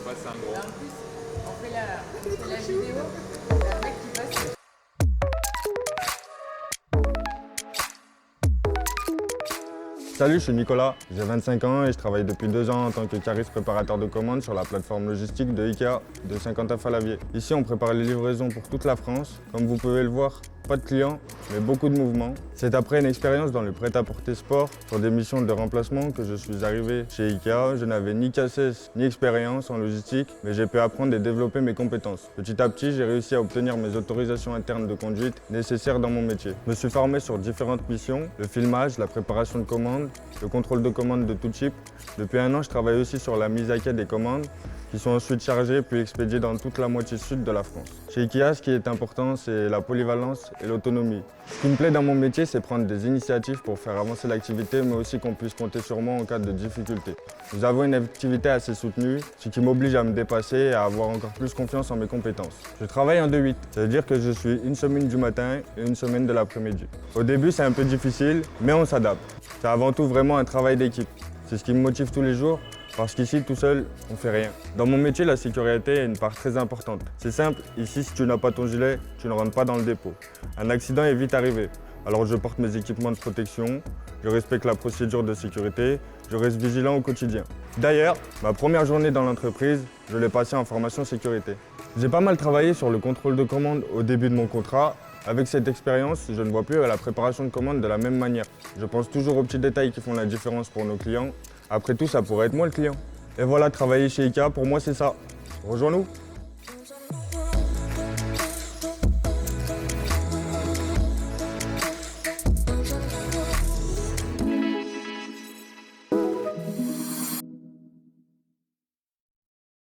passe un gros. En plus, on fait la vidéo, il y a un mec qui passe. Salut, je suis Nicolas, j'ai 25 ans et je travaille depuis 2 ans en tant que cariste préparateur de commandes sur la plateforme logistique de IKEA de Saint-Quentin-Fallavier. Ici, on prépare les livraisons pour toute la France. Comme vous pouvez le voir, pas de clients, mais beaucoup de mouvements. C'est après une expérience dans le prêt-à-porter sport sur des missions de remplacement que je suis arrivé chez IKEA. Je n'avais ni cassesse ni expérience en logistique, mais j'ai pu apprendre et développer mes compétences. Petit à petit, j'ai réussi à obtenir mes autorisations internes de conduite nécessaires dans mon métier. Je me suis formé sur différentes missions, le filmage, la préparation de commandes, le contrôle de commandes de tout type. Depuis 1 an, je travaille aussi sur la mise à quai des commandes qui sont ensuite chargées puis expédiées dans toute la moitié sud de la France. Chez IKEA, ce qui est important, c'est la polyvalence et l'autonomie. Ce qui me plaît dans mon métier, c'est prendre des initiatives pour faire avancer l'activité, mais aussi qu'on puisse compter sur moi en cas de difficulté. Nous avons une activité assez soutenue, ce qui m'oblige à me dépasser et à avoir encore plus confiance en mes compétences. Je travaille en 2-8, ça veut dire que je suis une semaine du matin et une semaine de l'après-midi. Au début, c'est un peu difficile, mais on s'adapte. C'est avant tout vraiment un travail d'équipe. C'est ce qui me motive tous les jours. Parce qu'ici, tout seul, on fait rien. Dans mon métier, la sécurité est une part très importante. C'est simple, ici, si tu n'as pas ton gilet, tu ne rentres pas dans le dépôt. Un accident est vite arrivé. Alors je porte mes équipements de protection, je respecte la procédure de sécurité, je reste vigilant au quotidien. D'ailleurs, ma première journée dans l'entreprise, je l'ai passée en formation sécurité. J'ai pas mal travaillé sur le contrôle de commande au début de mon contrat. Avec cette expérience, je ne vois plus à la préparation de commandes de la même manière. Je pense toujours aux petits détails qui font la différence pour nos clients. Après tout, ça pourrait être moi le client. Et voilà, travailler chez IKEA, pour moi, c'est ça. Rejoins-nous!